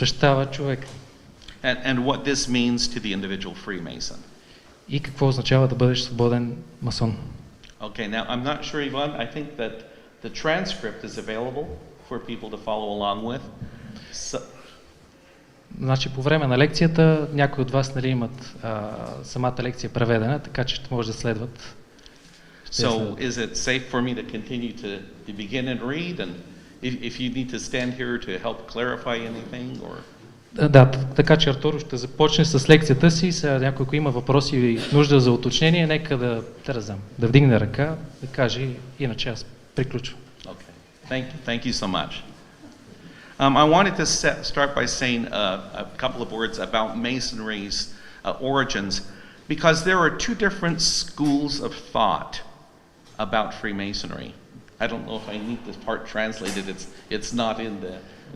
посвещава човек. And what this means to the individual Freemason. И какво означава да бъдеш свободен масон. Okay, now I'm not sure, Ivan, I think that the transcript is available for people to follow along with. Значи по време на лекцията някои от вас имат самата лекция преведена, така че ще може да следват. So is it safe for me to continue to begin and read, and if you need to stand here to help clarify anything, or? Да, така че Артуро ще започне с лекцията си. Сега някой, ако има въпроси и нужда за уточнение, нека да вдигне ръка, да каже, иначе аз приключвам. Okay. Thank you so much. I wanted to start by saying a couple of words about Masonry's origins, because there are two different schools of thought about Freemasonry. I don't know if I need this part translated. It's not in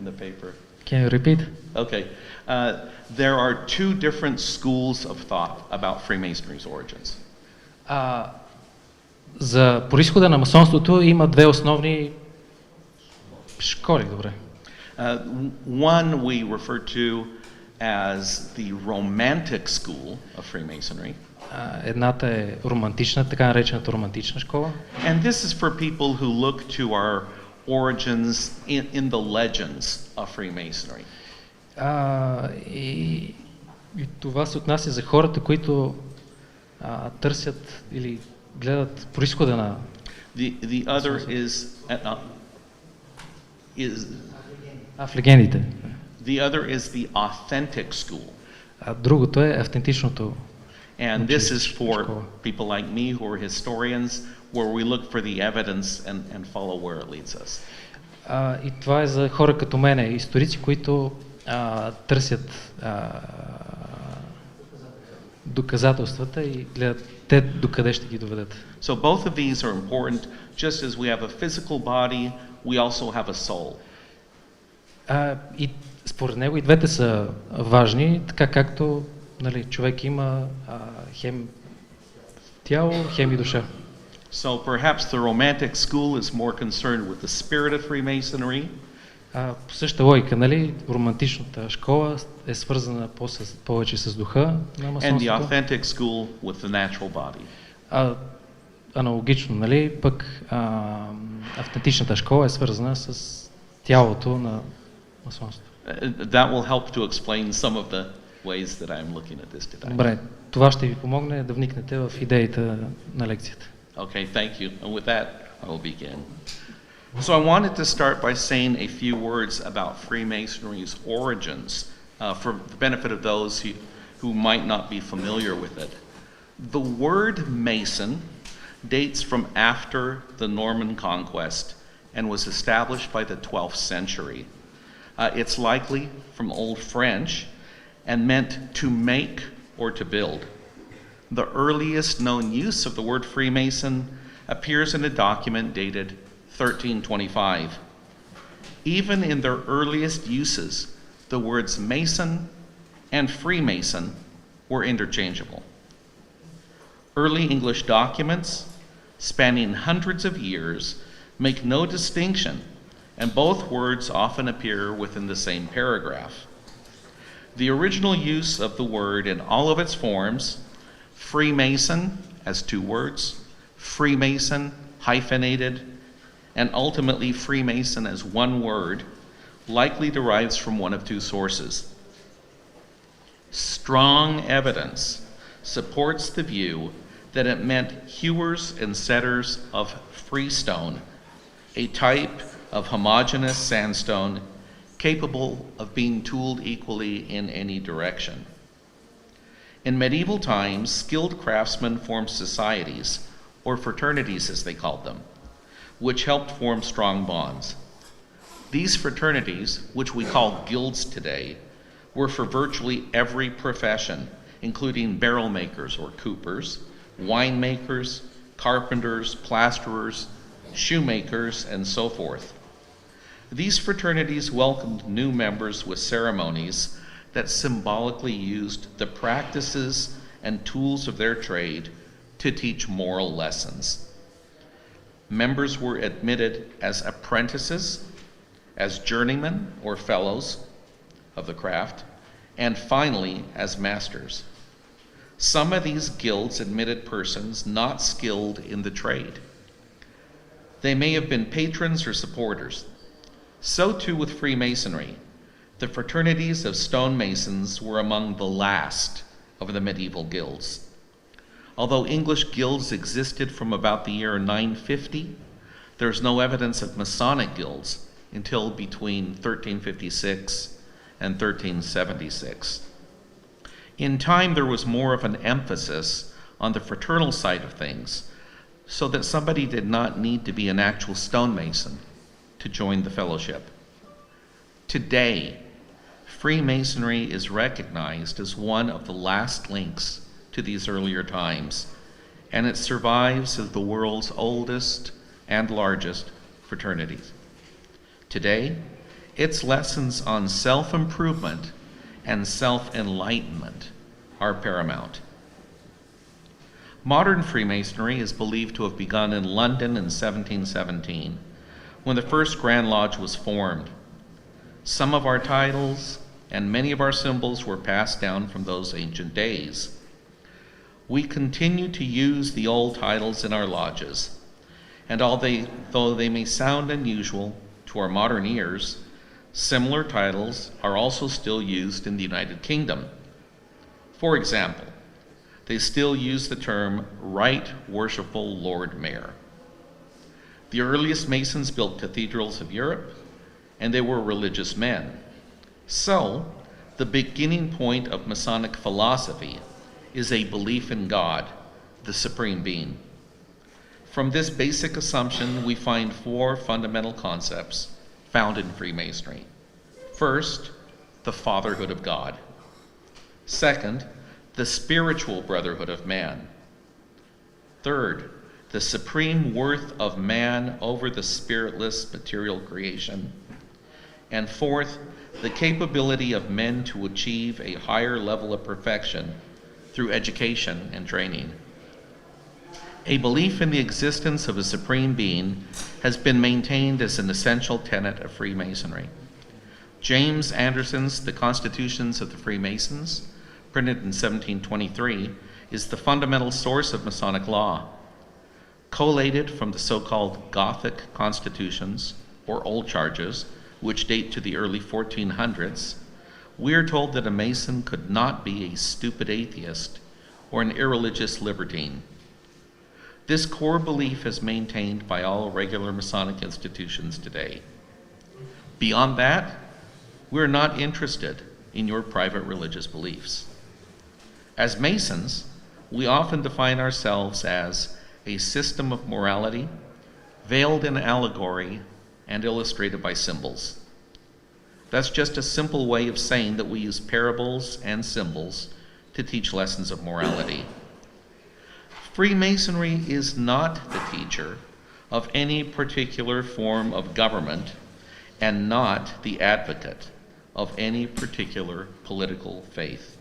the paper. Can you repeat? Okay. There are two different schools of thought about Freemasonry's origins. За произхода на масонството има две основни школи, добре. One we refer to as the romantic school of Freemasonry. Едната е романтична, така наречената романтична школа. And this is for people who look to our origins in the legends of Freemasonry. И това се отнася за хората, които търсят или гледат произхода на... The other is в легендите. The other is the authentic school. Другото е автентичното. And this is for people like me who are historians, where we look for the evidence and follow where it leads us. И това е за хора като мене, историци, които търсят доказателствата и гледат те докъде ще ги доведат. So both of these are important. Just as we have a physical body, we also have a soul. И според него и двете са важни, така както човек има хем тяло, хем и душа. So perhaps the romantic school is more concerned with the spirit of Freemasonry. По същата логика, романтичната школа е свързана повече с духа на масонството. And the authentic school with the natural body. Аналогично, пък автентичната школа е свързана с тялото на масонството. That will help to explain some of the ways that I'm looking at this today. Добре, това ще ви помогне да вникнете в идеите на лекцията. Okay, thank you. And with that, I will begin. So I wanted to start by saying a few words about Freemasonry's origins for the benefit of those who might not be familiar with it. The word Mason dates from after the Norman Conquest and was established by the 12th century. It's likely from Old French and meant to make or to build. The earliest known use of the word Freemason appears in a document dated 1325. Even in their earliest uses, the words Mason and Freemason were interchangeable. Early English documents, spanning hundreds of years, make no distinction, and both words often appear within the same paragraph. The original use of the word in all of its forms, Freemason as two words, Freemason hyphenated, and ultimately Freemason as one word, likely derives from one of two sources. Strong evidence supports the view that it meant hewers and setters of freestone, a type of homogeneous sandstone capable of being tooled equally in any direction. In medieval times, skilled craftsmen formed societies, or fraternities as they called them, which helped form strong bonds. These fraternities, which we call guilds today, were for virtually every profession, including barrel makers or coopers, winemakers, carpenters, plasterers, shoemakers, and so forth. These fraternities welcomed new members with ceremonies that symbolically used the practices and tools of their trade to teach moral lessons. Members were admitted as apprentices, as journeymen or fellows, of the craft, and finally as masters. Some of these guilds admitted persons not skilled in the trade. They may have been patrons or supporters. So too with Freemasonry. The fraternities of stonemasons were among the last of the medieval guilds. Although English guilds existed from about the year 950, there is no evidence of Masonic guilds until between 1356 and 1376. In time, there was more of an emphasis on the fraternal side of things, so that somebody did not need to be an actual stonemason to join the fellowship. Today, Freemasonry is recognized as one of the last links to these earlier times, and it survives as the world's oldest and largest fraternities. Today, its lessons on self-improvement and self-enlightenment are paramount. Modern Freemasonry is believed to have begun in London in 1717, when the first Grand Lodge was formed. Some of our titles and many of our symbols were passed down from those ancient days. We continue to use the old titles in our lodges, and though they may sound unusual to our modern ears, similar titles are also still used in the United Kingdom. For example, they still use the term Right Worshipful Lord Mayor. The earliest Masons built cathedrals of Europe, and they were religious men. So, the beginning point of Masonic philosophy is a belief in God, the Supreme Being. From this basic assumption, we find four fundamental concepts found in Freemasonry. First, the Fatherhood of God. Second, the spiritual Brotherhood of Man. Third, the supreme worth of man over the spiritless material creation. And fourth, the capability of men to achieve a higher level of perfection through education and training. A belief in the existence of a supreme being has been maintained as an essential tenet of Freemasonry. James Anderson's The Constitutions of the Freemasons, printed in 1723, is the fundamental source of Masonic law. Collated from the so-called Gothic constitutions, or old charges, which date to the early 1400s, we are told that a Mason could not be a stupid atheist or an irreligious libertine. This core belief is maintained by all regular Masonic institutions today. Beyond that, we're not interested in your private religious beliefs. As Masons, we often define ourselves as a system of morality, veiled in allegory and illustrated by symbols. That's just a simple way of saying that we use parables and symbols to teach lessons of morality. Freemasonry is not the teacher of any particular form of government and not the advocate of any particular political faith.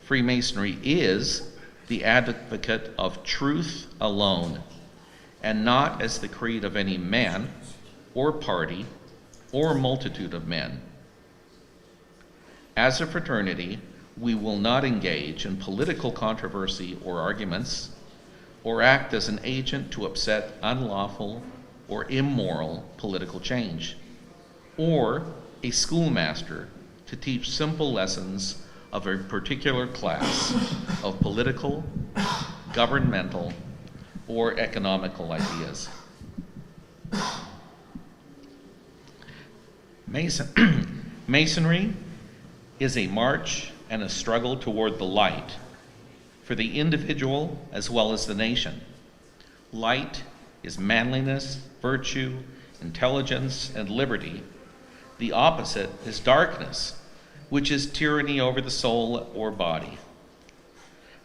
Freemasonry is the advocate of truth alone, and not as the creed of any man or party or multitude of men. As a fraternity, we will not engage in political controversy or arguments, or act as an agent to upset unlawful or immoral political change, or a schoolmaster to teach simple lessons of a particular class of political, governmental, or economical ideas. Masonry is a march and a struggle toward the light for the individual as well as the nation. Light is manliness, virtue, intelligence, and liberty. The opposite is darkness, which is tyranny over the soul or body.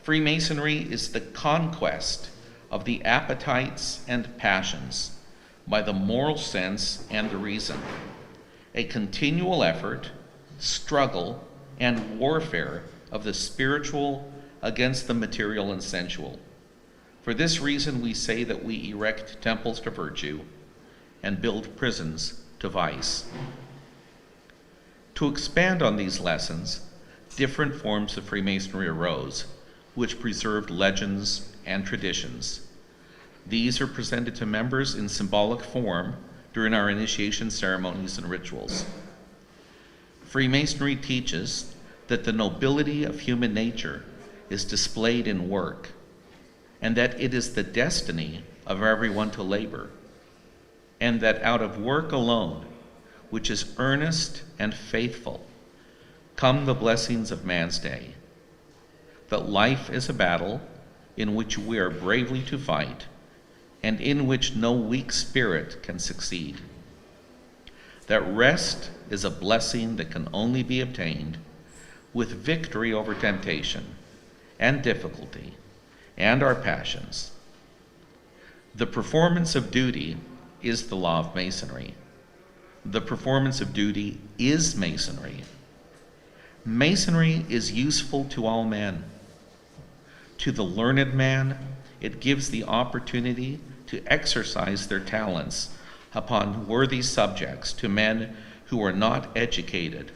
Freemasonry is the conquest of the appetites and passions by the moral sense and the reason, a continual effort, struggle, and warfare of the spiritual against the material and sensual. For this reason, we say that we erect temples to virtue and build prisons to vice. To expand on these lessons, different forms of Freemasonry arose, which preserved legends and traditions. These are presented to members in symbolic form during our initiation ceremonies and rituals. Freemasonry teaches that the nobility of human nature is displayed in work, and that it is the destiny of everyone to labor, and that out of work alone, which is earnest and faithful, come the blessings of man's day. That life is a battle in which we are bravely to fight, and in which no weak spirit can succeed. That rest is a blessing that can only be obtained with victory over temptation and difficulty and our passions. The performance of duty is the law of Masonry. The performance of duty is Masonry. Masonry is useful to all men. To the learned man, it gives the opportunity to exercise their talents upon worthy subjects. To men who are not educated,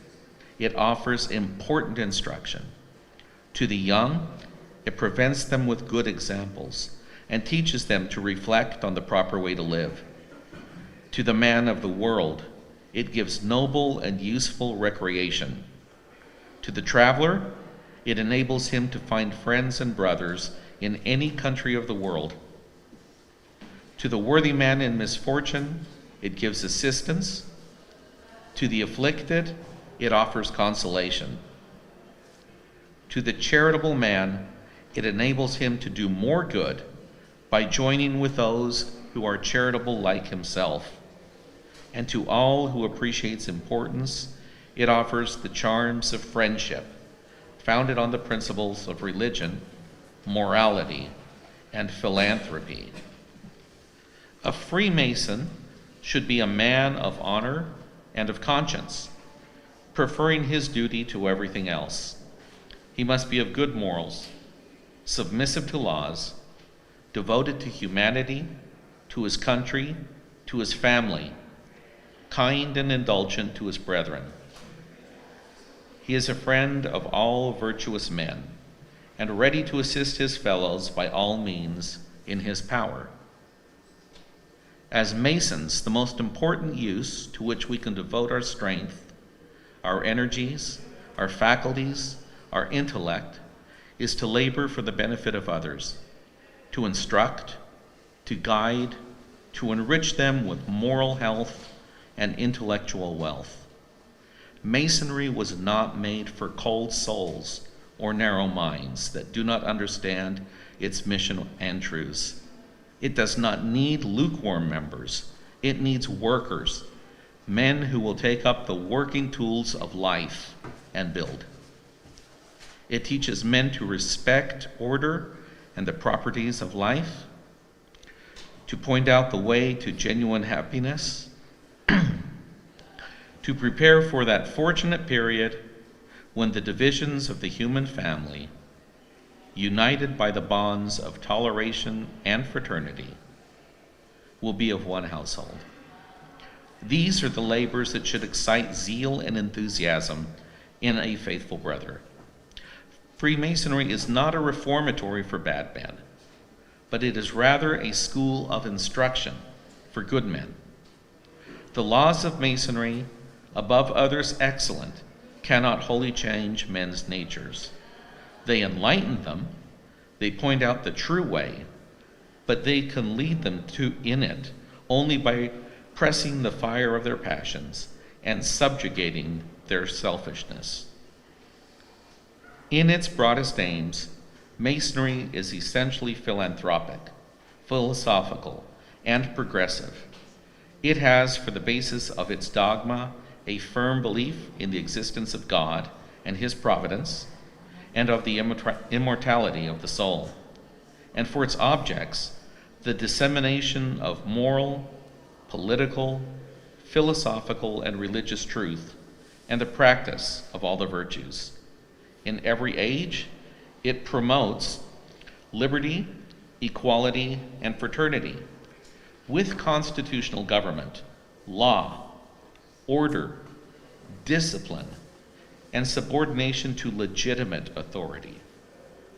it offers important instruction. To the young, it prevents them with good examples and teaches them to reflect on the proper way to live. To the man of the world, it gives noble and useful recreation. To the traveler, it enables him to find friends and brothers in any country of the world. To the worthy man in misfortune, it gives assistance. To the afflicted, it offers consolation. To the charitable man, it enables him to do more good by joining with those who are charitable like himself. And to all who appreciates importance, it offers the charms of friendship, founded on the principles of religion, morality, and philanthropy. A Freemason should be a man of honor and of conscience, preferring his duty to everything else. He must be of good morals, submissive to laws, devoted to humanity, to his country, to his family, kind and indulgent to his brethren. He is a friend of all virtuous men, and ready to assist his fellows by all means in his power. As Masons, the most important use to which we can devote our strength, our energies, our faculties, our intellect, is to labor for the benefit of others, to instruct, to guide, to enrich them with moral health and intellectual wealth. Masonry was not made for cold souls or narrow minds that do not understand its mission and truths. It does not need lukewarm members. It needs workers, men who will take up the working tools of life and build. It teaches men to respect order and the properties of life, to point out the way to genuine happiness, to prepare for that fortunate period when the divisions of the human family, united by the bonds of toleration and fraternity, will be of one household. These are the labors that should excite zeal and enthusiasm in a faithful brother. Freemasonry is not a reformatory for bad men, but it is rather a school of instruction for good men. The laws of Masonry, above others excellent, cannot wholly change men's natures. They enlighten them, they point out the true way, but they can lead them in it only by pressing the fire of their passions and subjugating their selfishness. In its broadest aims, Masonry is essentially philanthropic, philosophical, and progressive. It has for the basis of its dogma a firm belief in the existence of God and his providence, and of the immortality of the soul, and for its objects, the dissemination of moral, political, philosophical, and religious truth, and the practice of all the virtues. In every age, it promotes liberty, equality, and fraternity, with constitutional government, law, order, discipline, and subordination to legitimate authority,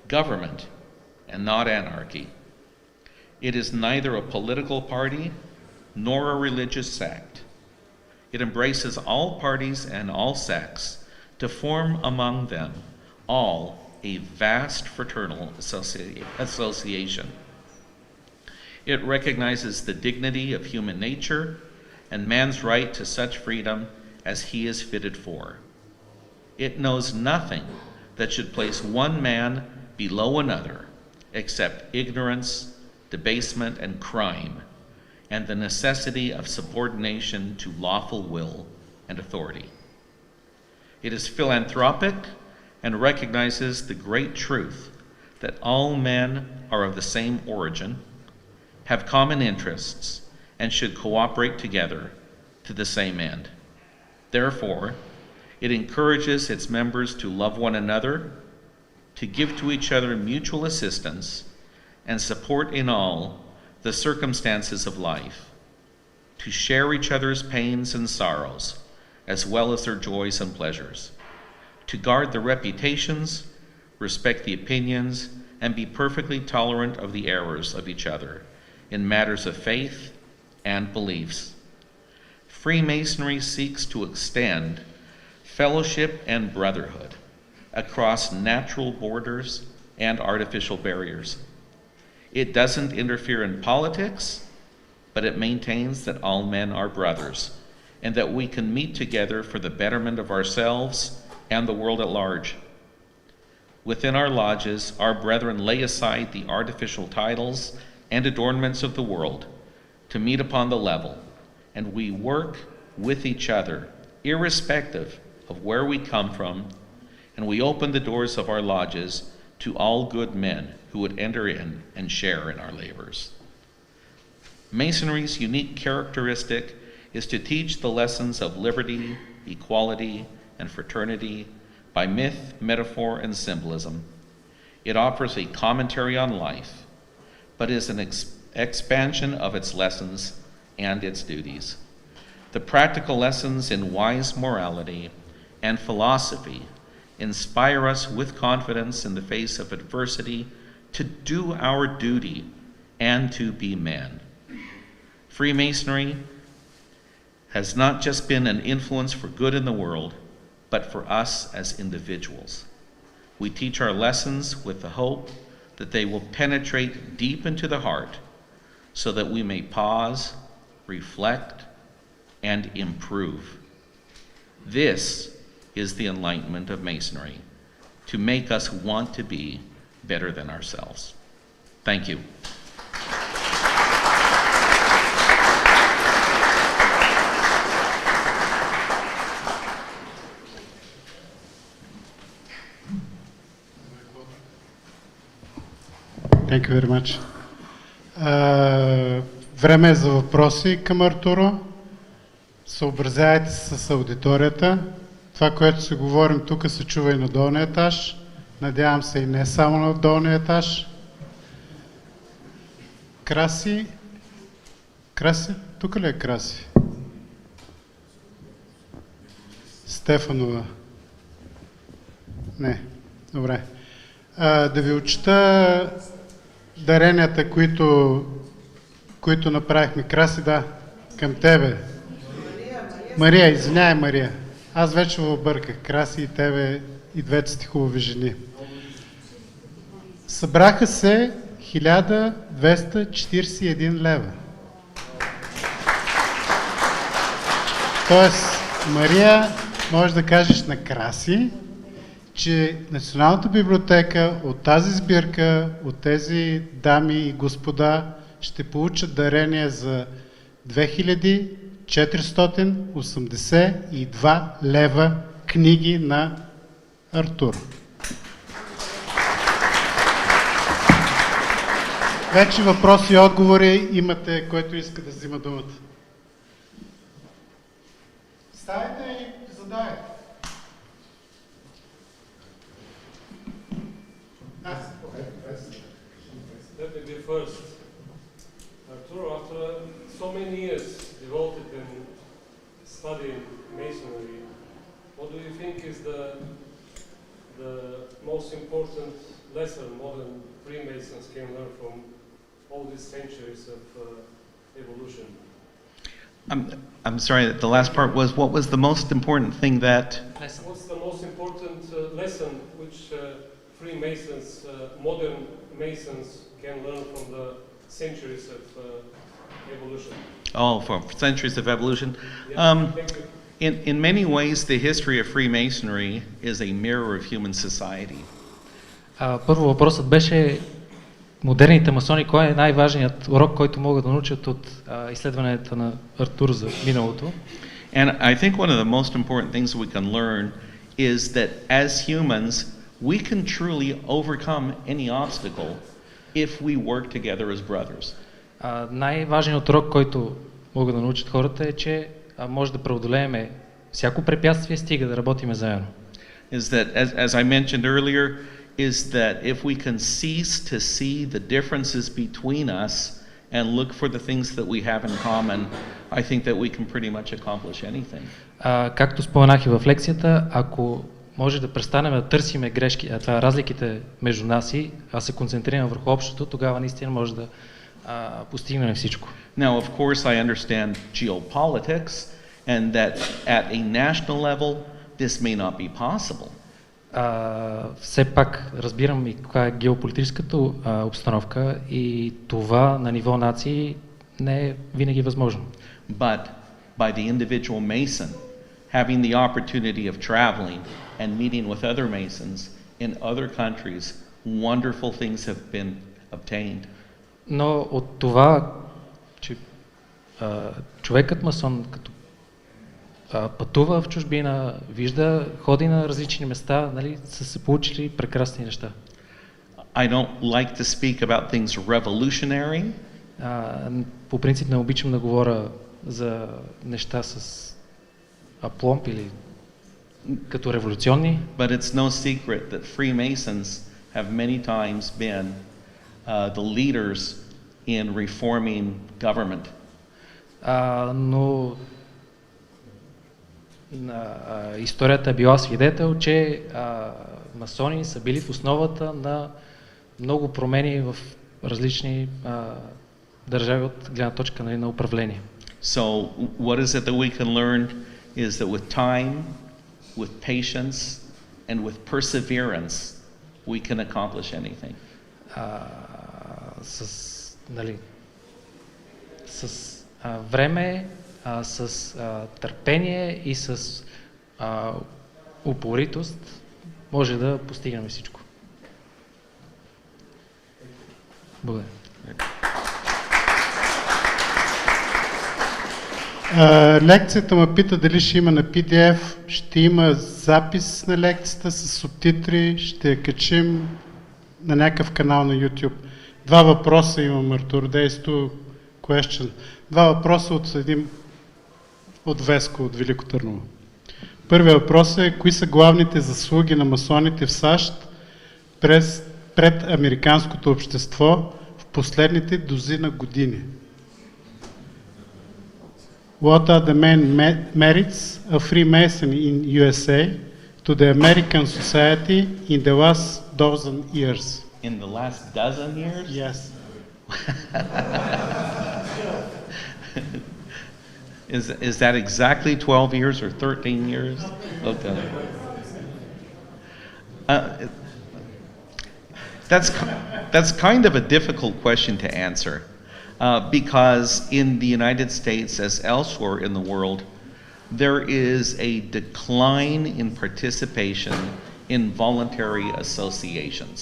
government, and not anarchy. It is neither a political party nor a religious sect. It embraces all parties and all sects to form among them all a vast fraternal association. It recognizes the dignity of human nature and man's right to such freedom as he is fitted for. It knows nothing that should place one man below another except ignorance, debasement, and crime, and the necessity of subordination to lawful will and authority. It is philanthropic and recognizes the great truth that all men are of the same origin, have common interests, and should cooperate together to the same end. Therefore, it encourages its members to love one another, to give to each other mutual assistance, and support in all the circumstances of life, to share each other's pains and sorrows, as well as their joys and pleasures, to guard the reputations, respect the opinions, and be perfectly tolerant of the errors of each other in matters of faith and beliefs. Freemasonry seeks to extend fellowship and brotherhood across natural borders and artificial barriers. It doesn't interfere in politics, but it maintains that all men are brothers and that we can meet together for the betterment of ourselves and the world at large. Within our lodges, our brethren lay aside the artificial titles and adornments of the world to meet upon the level, and we work with each other, irrespective of where we come from, and we open the doors of our lodges to all good men who would enter in and share in our labors. Masonry's unique characteristic is to teach the lessons of liberty, equality, and fraternity by myth, metaphor, and symbolism. It offers a commentary on life, but is an expansion of its lessons and its duties. The practical lessons in wise morality and philosophy inspire us with confidence in the face of adversity to do our duty and to be men. Freemasonry has not just been an influence for good in the world, but for us as individuals. We teach our lessons with the hope that they will penetrate deep into the heart so that we may pause, reflect, and improve. This is the enlightenment of Masonry, to make us want to be better than ourselves. Thank you. Thank you very much. Време е за въпроси към Артуро. Съобразявайте се с аудиторията. Това, което се говорим тук, се чува и на долния етаж. Надявам се и не само на долния етаж. Краси? Краси? Тук ли е Краси? Стефанова. Не. Добре. Да ви отчита даренията, които направихме. Краси, да, към тебе. Мария, извиняй, Мария. Аз вече обърках. Краси и тебе, и двете сте хубави жени. Събраха се 1241 лева. Тоест, Мария, може да кажеш на Краси, че Националната библиотека от тази сбирка, от тези дами и господа, ще получат дарение за 2482 лева книги на Артур. Вече въпроси и отговори имате, който иска да взима думата. Ставайте и задавайте. Let me be first. Arturo, after so many years devoted in studying Masonry, what do you think is the most important lesson modern Freemasons can learn from all these centuries of evolution? I'm sorry, the last part was, what was the most important thing that? What's the most important lesson which Freemasons, modern Masons, can learn from the centuries of evolution? Oh, from centuries of evolution. Thank you. In many ways, the history of Freemasonry is a mirror of human society. Първо въпросът беше модерните масони, кой е най-важният урок, който могат да научат от изследванията на Артур за миналото. And I think one of the most important things we can learn is that as humans, we can truly overcome any obstacle if we work together as brothers. Най-важният урок, който могат да научат хората е, че може да преодолеем всяко препятствие, стига да работиме заедно. Is that, as I mentioned earlier, is that if we can cease to see the differences between us and look for the things that we have in common, I think that we can pretty much accomplish anything. Както споменах и в лекцията, ако може да престанем да търсиме грешки, разликите между нас и се концентрираме върху общото, тогава наистина може да постигнем всичко. Now, of course, I understand geopolitics and that at a national level, this may not be possible. Все пак разбирам и каква е геополитическата обстановка и това на ниво нации не е винаги възможно. But by the individual Mason having the opportunity of traveling and meeting with other Masons in other countries, wonderful things have been obtained. Но от това, че човекът масон, като пътува в чужбина, вижда, ходи на различни места, нали, са се получили прекрасни неща. I don't like to speak about things revolutionary. По принцип не обичам да говоря за неща с апломб или като революционни. But it's no secret that Freemasons have many times been the leaders in reforming government. Но историята е била свидетел, че масони са били в основата на много промени в различни държави от гледна точка на управление. So what is it that we can learn is that with time, with patience, and with perseverance, we can accomplish anything. С време, с търпение и с упоритост може да постигнем всичко. Благодаря. Лекцията ме пита дали ще има на PDF, ще има запис на лекцията с субтитри, ще я качим на някакъв канал на YouTube. Два въпроса имам, Артур, two question. Два въпроса от Веско, от Велико Търново. Първият въпрос е, кои са главните заслуги на масоните в САЩ пред американското общество в последните дозина години? What are the main merits of Freemason in USA to the American society in the last dozen years? In the last dozen years? Yes. Is that exactly 12 years or 13 years? Okay. That's kind of a difficult question to answer. Because in the United States, as elsewhere in the world, there is a decline in participation in voluntary associations.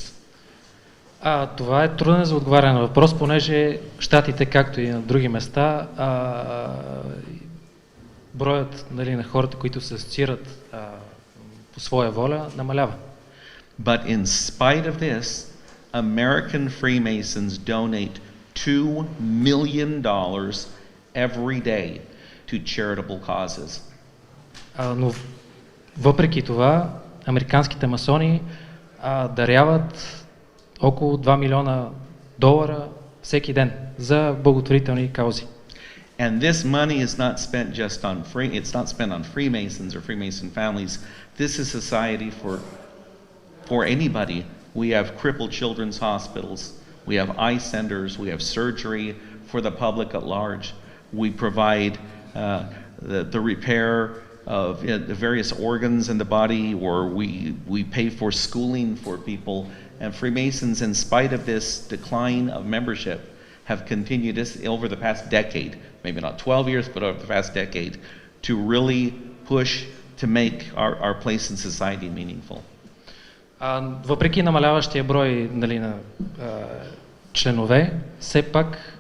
Това е труден за отговаряне на въпрос, понеже щатите, както и на други места, броят, нали, на хората, които се асоциират по своя воля, намалява. But in spite of this, American Freemasons donate $2 million every day to charitable causes. Но въпреки това, американските масони даряват около $2 милиона всеки ден за благотворителни каузи. And this money is not spent just on it's not spent on Freemasons or Freemason families. This is society for anybody. We have crippled children's hospitals, we have eye centers, we have surgery for the public at large. We provide the repair of the various organs in the body, or we pay for schooling for people. And Freemasons, in spite of this decline of membership, have continued this over the past decade, maybe not 12 years, but over the past decade, to really push to make our place in society meaningful. Въпреки намаляващия брой, нали, на членове, все пак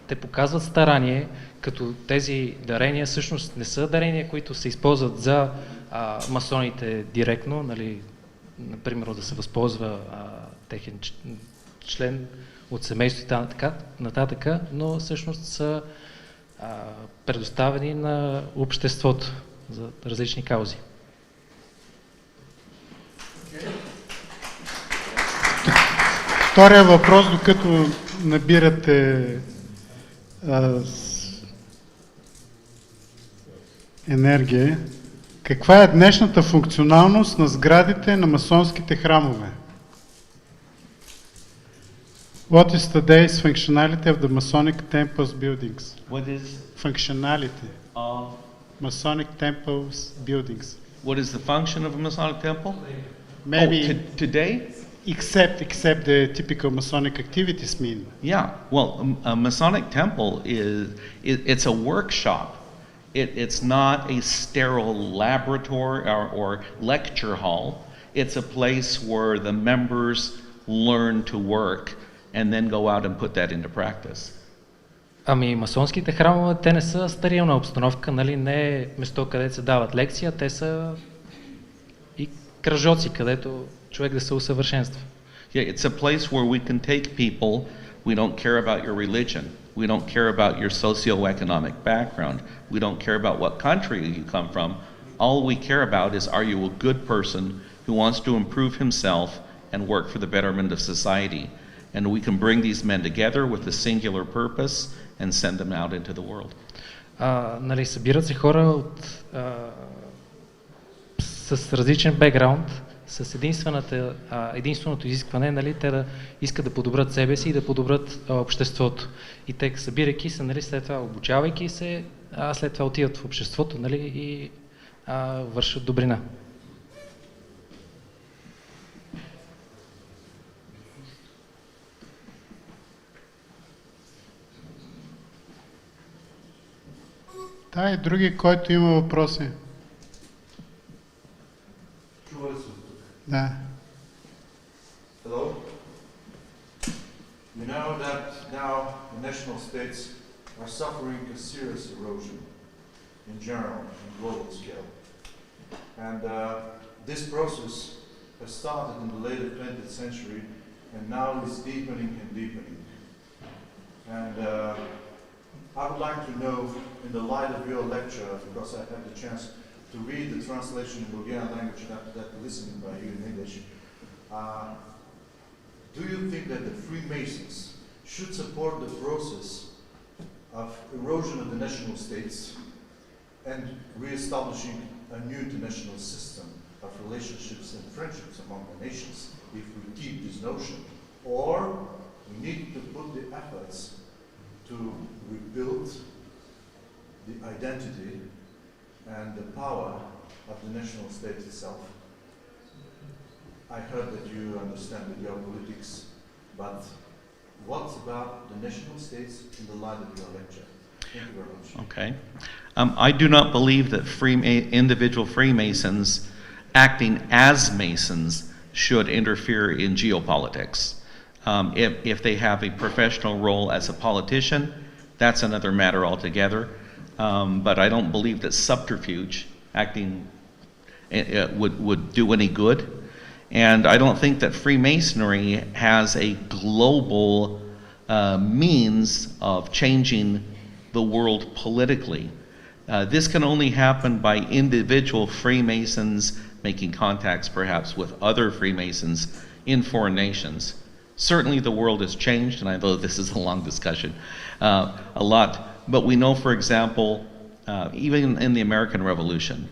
те показват старание, като тези дарения всъщност не са дарения, които се използват за масоните директно, нали, например да се възползва техен член от семейството и така нататък, но всъщност са предоставени на обществото за различни каузи. Втория въпрос, докато набирате енергия. Каква е днешната функционалност на сградите на масонските храмове? What is today's functionality of the Masonic temples buildings? What is Functionality of Masonic temples buildings. what is the function of a Masonic temple? Maybe Today? except the typical Masonic activities mean. Yeah, well, a Masonic temple it's a workshop. It's not a sterile laboratory or lecture hall. It's a place where the members learn to work and then go out and put that into practice. Ами масонските храмове, те не са стерилна обстановка, нали, не е место, където се дават лекция, те са и кръжоци, където човек да се усъвършенства. Yeah, it's a place where we can take people. We don't care about your religion. We don't care about your socioeconomic background. We don't care about what country you come from. All we care about is, are you a good person who wants to improve himself and work for the betterment of society? And we can bring these men together with a singular purpose and send them out into the world. Нали, събират се хора с различен бекграунд, с единственото изискване, нали, те да искат да подобрят себе си и да подобрят обществото. И те, събирайки се, нали, след това обучавайки се, след това отиват в обществото, нали, и вършат добрина. Да, и други, който има въпроси. Чува ли се? Да. Hello? We know that now the national states are suffering a serious erosion in general, on global scale. And this process has started in the late 20th century and now is deepening and deepening. And I would like to know, in the light of your lecture, because I had the chance to read the translation in Bulgarian language and after that to listen by you in English, do you think that the Freemasons should support the process of erosion of the national states and re-establishing a new international system of relationships and friendships among the nations if we keep this notion? Or we need to put the efforts to rebuild the identity and the power of the national state itself? I heard that you understand the geopolitics, but what about the national states in the light of your lecture? Thank you very much. Okay. I do not believe that individual Freemasons acting as Masons should interfere in geopolitics. If they have a professional role as a politician, that's another matter altogether. But I don't believe that subterfuge acting would do any good. And I don't think that Freemasonry has a global means of changing the world politically. This can only happen by individual Freemasons making contacts perhaps with other Freemasons in foreign nations. Certainly the world has changed, and I know this is a long discussion, a lot. But we know, for example, even in the American Revolution,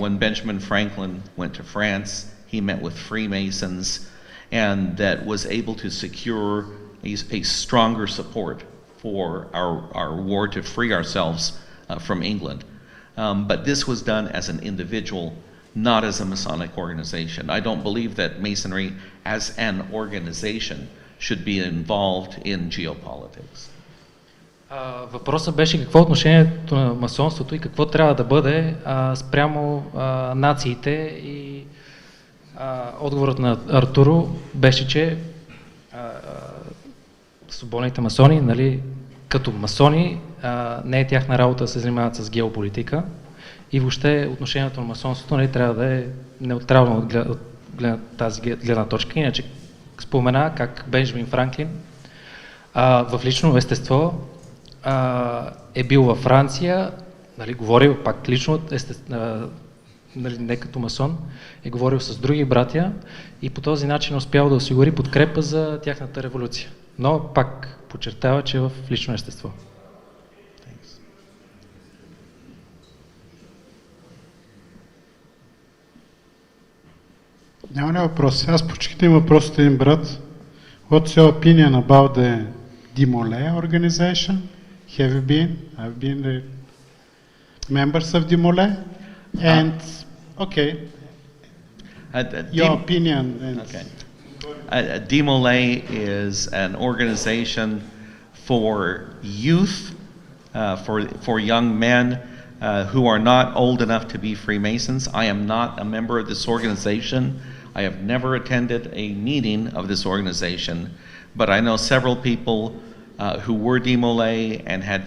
when Benjamin Franklin went to France, he met with Freemasons, and that was able to secure a stronger support for our war to free ourselves from England. But this was done as an individual, not as a Masonic organization. I don't believe that Masonry as an organization should be involved in geopolitics. Въпросът беше какво е отношението на масонството и какво трябва да бъде спрямо нациите и отговорът на Артуро беше, че свободните масони, нали, като масони, не е тяхна работа да се занимават с геополитика и въобще отношението на масонството, нали, трябва да е неутрално от тази гледна точка. Иначе спомена как Бенджамин Франклин в лично естество е бил във Франция, нали, говорил пак лично, нали, не като масон, е говорил с други братя и по този начин успял да осигури подкрепа за тяхната революция. Но пак подчертава, че в лично естество. Няма ли въпроси? Аз почти имам въпрос от един брат. What's your opinion about the Demolay organization? Have you been? I've been the members of Demolay. And, okay, your opinion. And okay. Demolay is an organization for youth, for young men who are not old enough to be Freemasons. I am not a member of this organization. I have never attended a meeting of this organization, but I know several people who were Demolay and had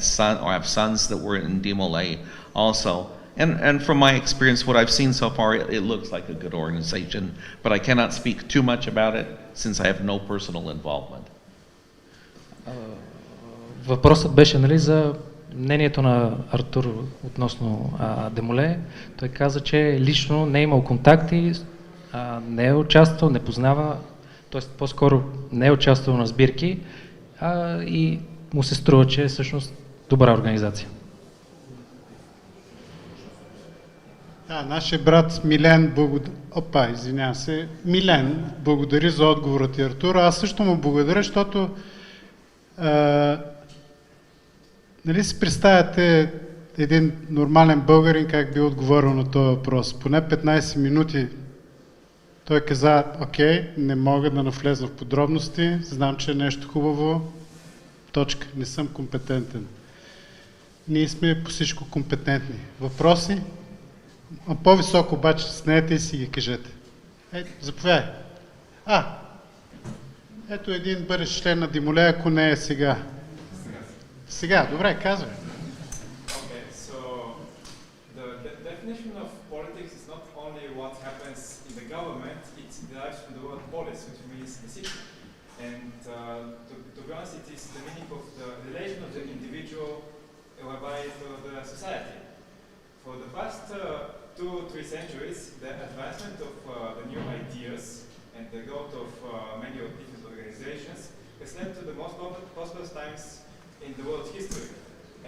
have sons that were in Demolay also. And from my experience, what I've seen so far, it looks like a good organization, but I cannot speak too much about it since I have no personal involvement. Въпросът беше, нали, за мнението на Артур относно Демоле. Той каза, че лично не е имал контакти, не е участвал, не познава, т.е. по-скоро не е участвал на сбирки и му се струва, че е всъщност добра организация. Да, нашия брат Милен Милен благодари за отговора ти, Артур. Аз също му благодаря, защото нали си представяте един нормален българин как би отговорил на този въпрос. Поне 15 минути той каза, окей, не мога да навлеза в подробности, знам, че е нещо хубаво, точка, не съм компетентен. Ние сме по всичко компетентни. Въпроси? По-високо обаче снете и си ги кажете. Заповядай. Ето един бъдещ член на Демоле, ако не е сега. Сега, добре, казвай. Okay, so the definition of politics is not only what happens in the government, it derives from the word polis, which means the city. And to be honest, it is the meaning of the relation of the individual whereby to the society. For the past 2 or 3 centuries, the advancement of the new ideas and the growth of many of different organizations has led to the most prosperous times in the world's history.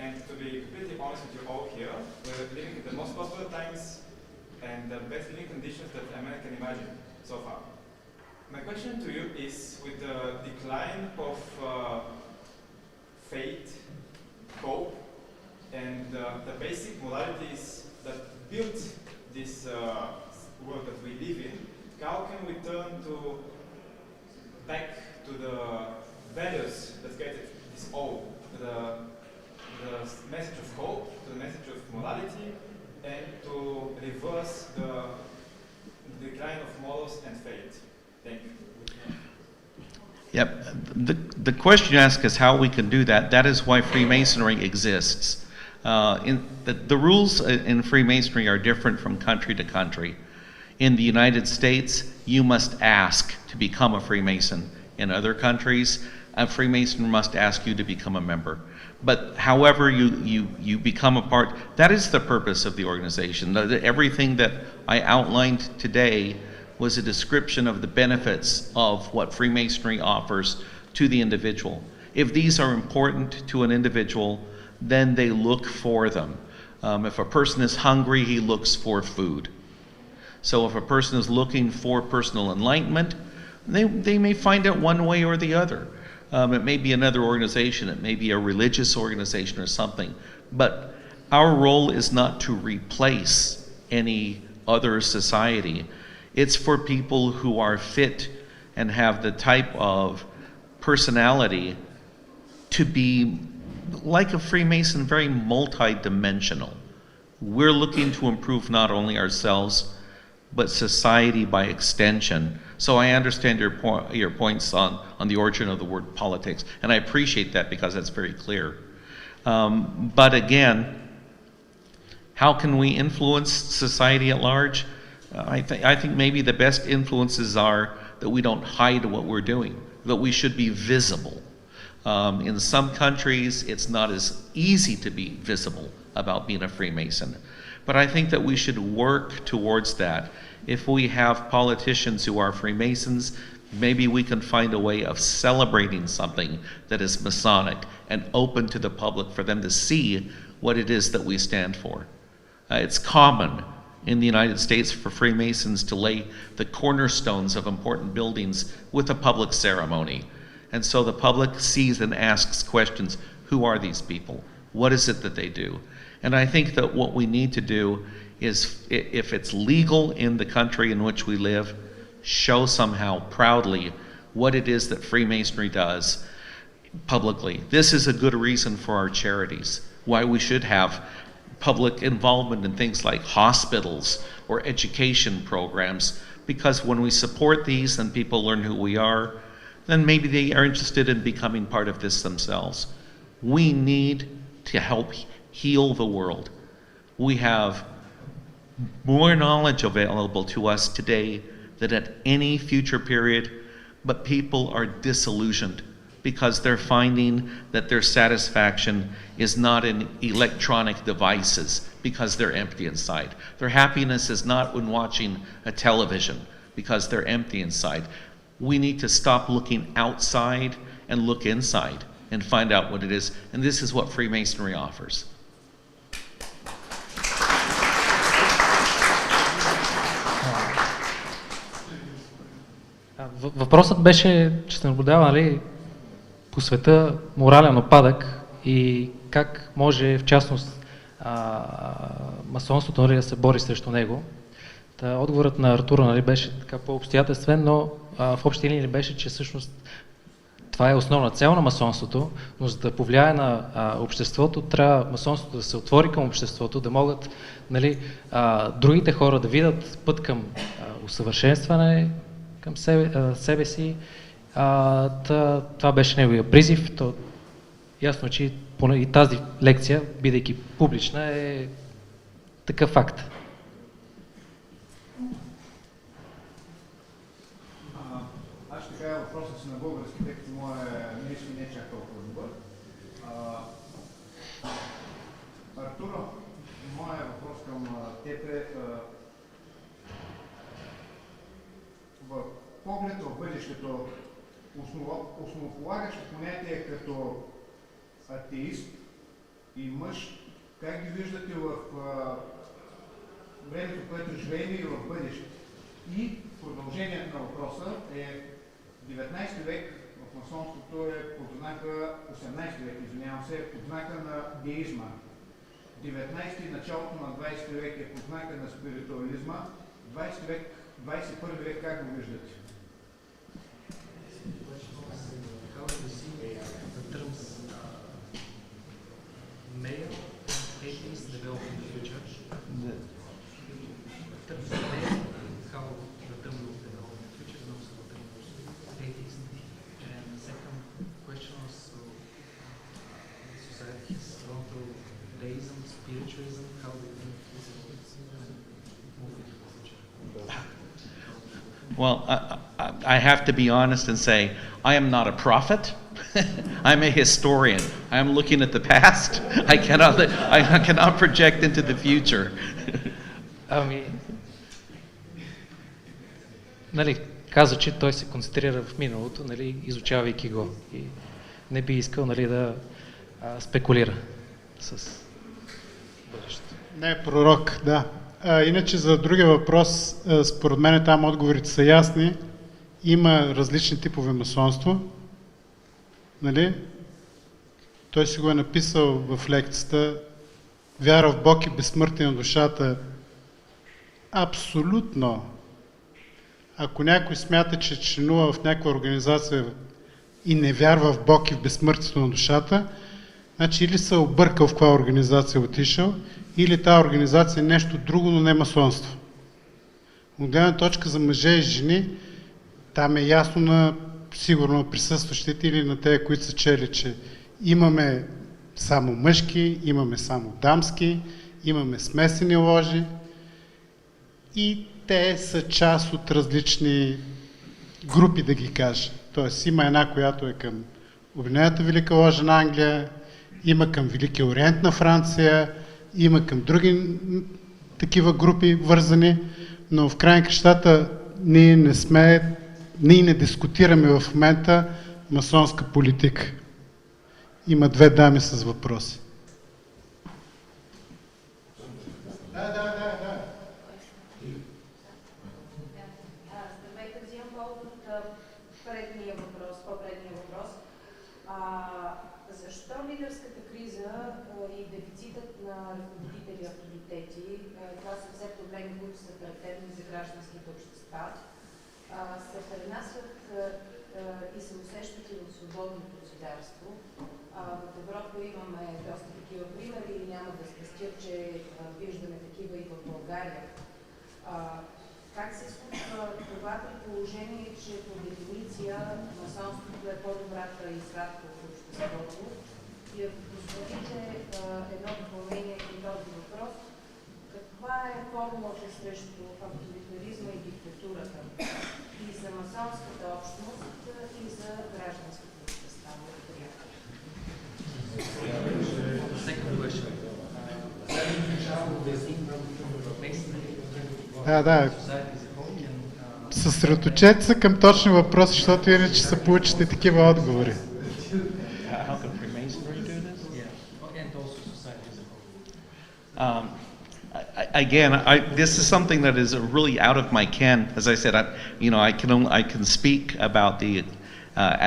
And to be completely honest with you all here, we're living in the most prosperous times and the best living conditions that a man can imagine so far. My question to you is, with the decline of faith, hope, and the basic moralities that built this world that we live in, how can we turn back to the values that created this all, the message of hope, the message of morality, and to reverse the decline of morals and faith? Thank you. Yep. The question you ask is how we can do that. That is why Freemasonry exists. The rules in Freemasonry are different from country to country. In the United States, you must ask to become a Freemason. In other countries, a Freemason must ask you to become a member. But however you become a part, that is the purpose of the organization. Everything that I outlined today was a description of the benefits of what Freemasonry offers to the individual. If these are important to an individual, then they look for them. If a person is hungry, he looks for food. So if a person is looking for personal enlightenment, they may find it one way or the other. It may be another organization, it may be a religious organization or something, but our role is not to replace any other society. It's for people who are fit and have the type of personality to be, like a Freemason, very multi-dimensional. We're looking to improve not only ourselves, but society by extension. So I understand your points on the origin of the word politics, and I appreciate that because that's very clear. But again, how can we influence society at large? I think maybe the best influences are that we don't hide what we're doing, that we should be visible. In some countries, it's not as easy to be visible about being a Freemason. But I think that we should work towards that. If we have politicians who are Freemasons, maybe we can find a way of celebrating something that is Masonic and open to the public for them to see what it is that we stand for. It's common in the United States for Freemasons to lay the cornerstones of important buildings with a public ceremony. And so the public sees and asks questions. Who are these people? What is it that they do? And I think that what we need to do is, if it's legal in the country in which we live, show somehow proudly what it is that Freemasonry does publicly. This is a good reason for our charities, why we should have public involvement in things like hospitals or education programs, because when we support these and people learn who we are, then maybe they are interested in becoming part of this themselves. We need to help heal the world. We have more knowledge available to us today than at any future period, but people are disillusioned because they're finding that their satisfaction is not in electronic devices because they're empty inside. Their happiness is not in watching a television because they're empty inside. We need to stop looking outside and look inside and find out what it is. And this is what Freemasonry offers. Въпросът беше, че се наблюдава, нали, по света морален опадък и как може, в частност, масонството, нали, да се бори срещу него. Отговорът на Артуро, нали, беше така по-обстоятелствен, но в общи линии беше, че всъщност това е основна цел на масонството, но за да повлияе на обществото, трябва масонството да се отвори към обществото, да могат, нали, другите хора да видят път към усъвършенстване, към себе си. Това беше неговия призив. То, ясно, че и тази лекция, бидейки публична, е такъв факт. Аз ще кажа въпросът си на български, тъй като моя английски не е чак толкова добър. Артуро, моя въпрос към теб е в поглед в бъдещето, основополагащи понятия като атеист и мъж, как ги виждате в времето, което живеем и в бъдеще? И продължението на въпроса е 19 век в масонството е под знака, 18 век, извинявам се, е под знака на деизма. 19 началото на 20 век е под знака на спиритуализма. 20 век, 21 век как го виждате? Well, I have to be honest and say, I am not a prophet. I'm a historian. I am looking at the past. I cannot project into the future. нали, каза, че той се концентрира в миналото, нали, изучавайки го. И не би искал, нали, да спекулира с бъдещето. Не е пророк, да. Иначе за другия въпрос, според мен там отговорите са ясни. Има различни типове масонство. Нали? Той си го е написал в лекцията. Вяра в Бог и безсмъртие на душата. Абсолютно. Ако някой смята, че членува в някаква организация и не вярва в Бог и в безсмъртието на душата, значи или се объркал в каква организация отишъл, или тази организация е нещо друго, но не масонство. От гледна точка за мъже и жени, там е ясно на сигурно присъстващите или на тези, които са чели, че имаме само мъжки, имаме само дамски, имаме смесени ложи и те са част от различни групи, да ги кажа. Тоест има една, която е към Обединената Велика ложа на Англия, има към Великия Ориент на Франция, има към други такива групи вързани, но в край на кращата ние не дискутираме в момента масонска политика. Има две дами с въпроси. Здравейте, взимам повод от предния въпрос, по-предния въпрос. Защо лидерската криза и дефицитът на ръководители и авторитети, това са все проблеми, които са характерни за гражданските общества, се пренасят и се усещат и в свободното государство. В Европа имаме доста такива примери и няма да спестя, че виждаме такива и в България. Как се случва това при положение, че по дефиниция масонството е по-добрата извадка от обществото? И ако позволите едно допълнение към този въпрос, каква е формулата срещу авторитаризма и диктатурата и за масонската общност, и за гражданската общества? Да. Съсредоточете се към точни въпроси, защото иначе се получите такива отговори. Again, this is something that is really out of my ken. As I said, I can speak about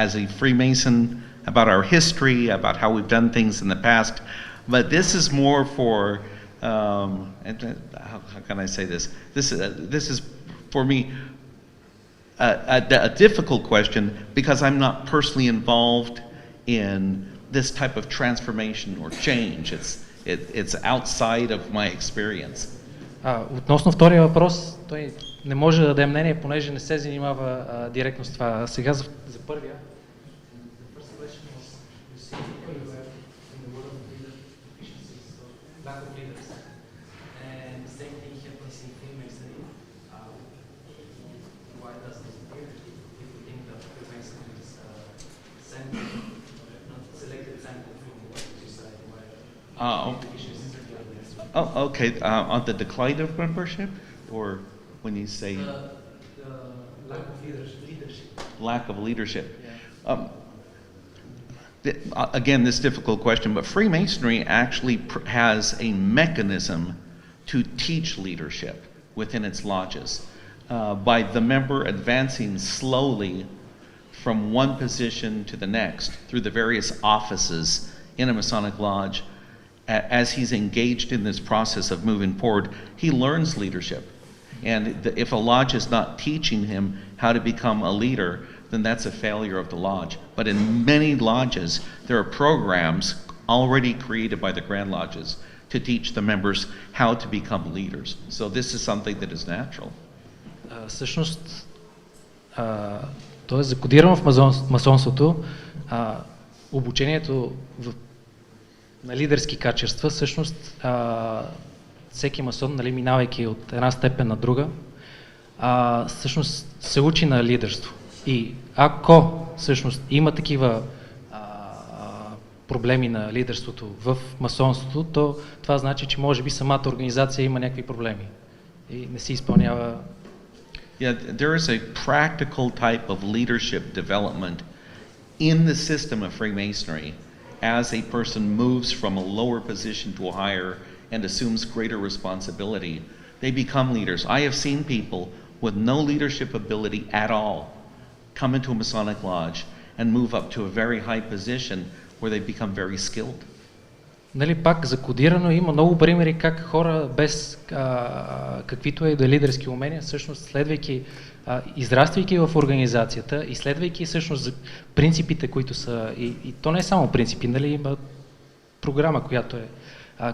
as a Freemason, about our history, about how we've done things in the past, but this is more for, how can I say this? This is for me a difficult question because I'm not personally involved in this type of transformation or change. It's outside of my experience. Относно втория въпрос, той не може да даде мнение, понеже не се занимава директно с това. Сега за първия. Okay. On the decline of membership, or when you say the lack of leadership. Lack of leadership. Again, this difficult question, but Freemasonry actually has a mechanism to teach leadership within its lodges by the member advancing slowly from one position to the next through the various offices in a Masonic lodge. As he's engaged in this process of moving forward, he learns leadership. And if a lodge is not teaching him how to become a leader, then that's a failure of the lodge. But in many lodges, there are programs already created by the Grand Lodges to teach the members how to become leaders. So this is something that is natural. Всъщност, то е закодирано в масонството. Обучението на лидерски качества, всъщност всеки масон, нали, минавайки от една степен на друга, всъщност се учи на лидерство. И ако всъщност има такива проблеми на лидерството в масонството, то това значи, че може би самата организация има някакви проблеми и не си изпълнява Yeah, there is a practical type of leadership development in the system of Freemasonry as a person moves from a lower position to a higher and assumes greater responsibility. They become leaders. I have seen people with no leadership ability at all come into a Masonic lodge and move up to a very high position where they become very skilled. Нали, пак закодирано има много примери как хора без каквито и да лидерски умения, всъщност следвайки, израствайки в организацията и следвайки всъщност принципите, които са, и то не е само принципи, нали, има програма,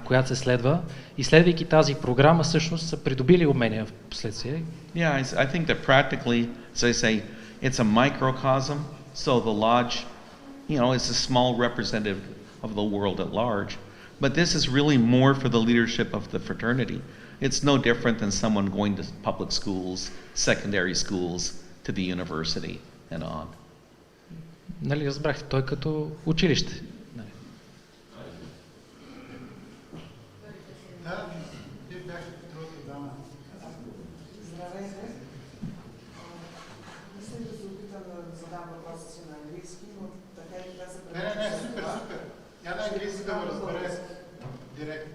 която се следва, и следвайки тази програма всъщност са придобили умения в последствие. Yeah, I think that practically, as I say, it's a microcosm, so the lodge, you know, is a small representative of the world at large. But this is really more for the leadership of the fraternity. It's no different than someone going to public schools, secondary schools, to the university, and on. Нали, разбрахте, той като училище. Да, ти бяхте другата дама. Здравейте. Мисля да се опитам да задам въпроса си на английски, но така и така се Не, супер. Я на английски да го разбере директно.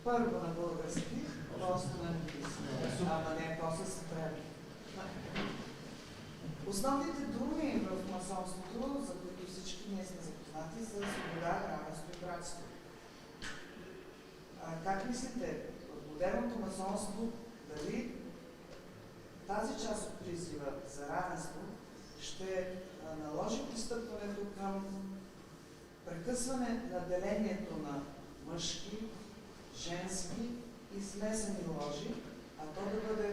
Първо на български, после на английски. Ама не, после се прави. Основните думи в масонството, за които всички ние сме запознати, са свобода, равенство и братство. Как мислите, в модерното масонство, дали тази част от призива за равенство ще наложи пристъпването към прекъсване на делението на мъжки, женски и смесени ложи, а то да бъде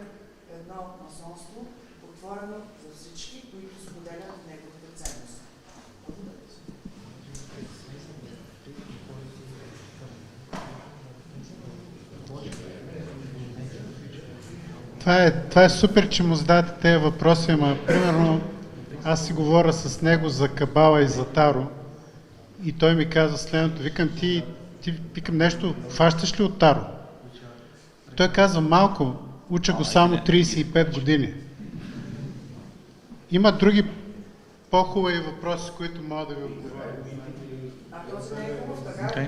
едно масонство, отворено за всички, които споделят неговите ценности? Благодаря. Това е супер, че му задавате тези въпроси, ама примерно аз си говоря с него за Кабала и за Таро и той ми каза следното, викам ти викам нещо, хващаш ли от Таро? Той казва малко, уча го само 35 години. Има други по-хубави въпроси, които мога да ви отговоря. Okay.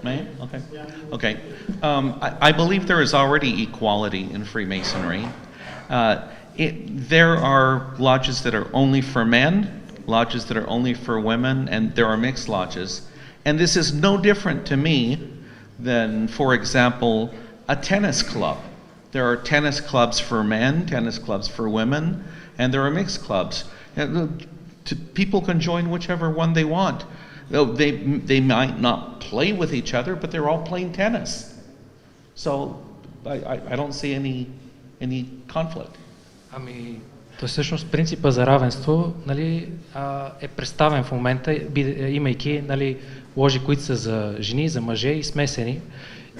May? Okay. Okay. I believe there is already equality in Freemasonry. There are lodges that are only for men, lodges that are only for women, and there are mixed lodges. And this is no different to me than, for example, a tennis club. There are tennis clubs for men, tennis clubs for women, and there are mixed clubs. People can join whichever one they want. They might not play with each other, but they're all playing tennis. So I don't see any conflict. Ами, то всъщност принципа за равенство, нали, е представен в момента, имайки, нали, ложи, които са за жени, за мъже и смесени.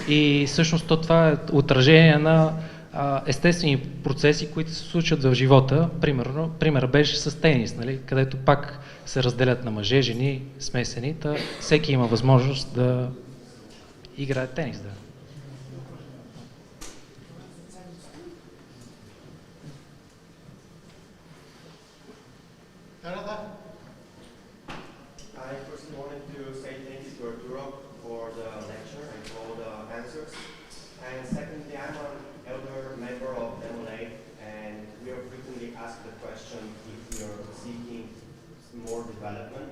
И всъщност това е отражение на естествени процеси, които се случват в живота. Пример беше с тенис, нали, където пак се разделят на мъже, жени, смесени. Всеки има възможност да играе тенис. Да. I first wanted to say thank you to Arturo for the lecture and for all the answers. And secondly, I'm an elder member of Lemonade, and we are frequently asked the question if we are seeking more development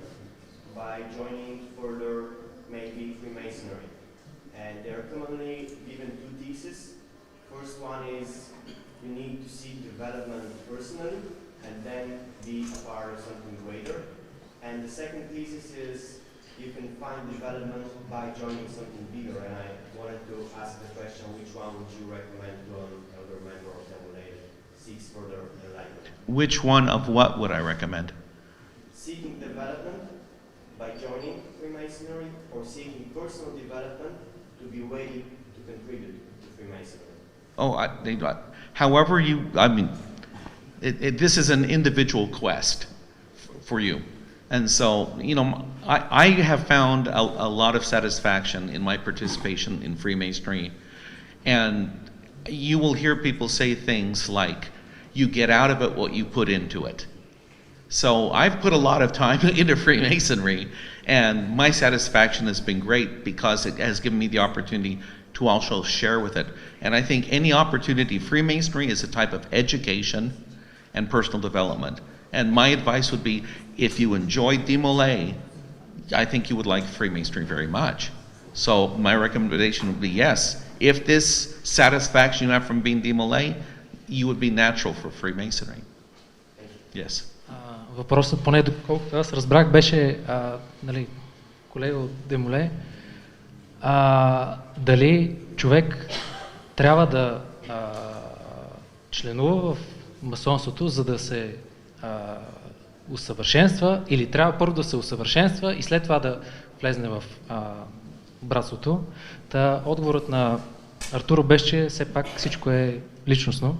by joining further, maybe Freemasonry. And they are commonly given two theses. First one is you need to seek development personally and then be a part of something greater. And the second thesis is you can find development by joining something bigger. And I wanted to ask the question, which one would you recommend to an elder member of the Lemonade seeks further enlightenment? Which one of what would I recommend? Seeking development by joining Freemasonry, or seeking personal development to be ready to contribute to Freemasonry? Oh, however you, I mean, this is an individual quest for you. And so, you know, I have found a lot of satisfaction in my participation in Freemasonry And you will hear people say things like, you get out of it what you put into it. So I've put a lot of time into Freemasonry, and my satisfaction has been great because it has given me the opportunity to also share with it. And I think any opportunity, Freemasonry is a type of education and personal development. And my advice would be, if you enjoy Demolay, I think you would like Freemasonry very much. So my recommendation would be yes. If this satisfaction you have from being Demolay, you would be natural for Freemasonry. Yes. Въпросът, поне доколкото аз разбрах, беше нали, колега от Демоле, дали човек трябва да членува в масонството, за да се усъвършенства, или трябва първо да се усъвършенства и след това да влезне в братството. Та отговорът на Артуро беше, че все пак всичко е личностно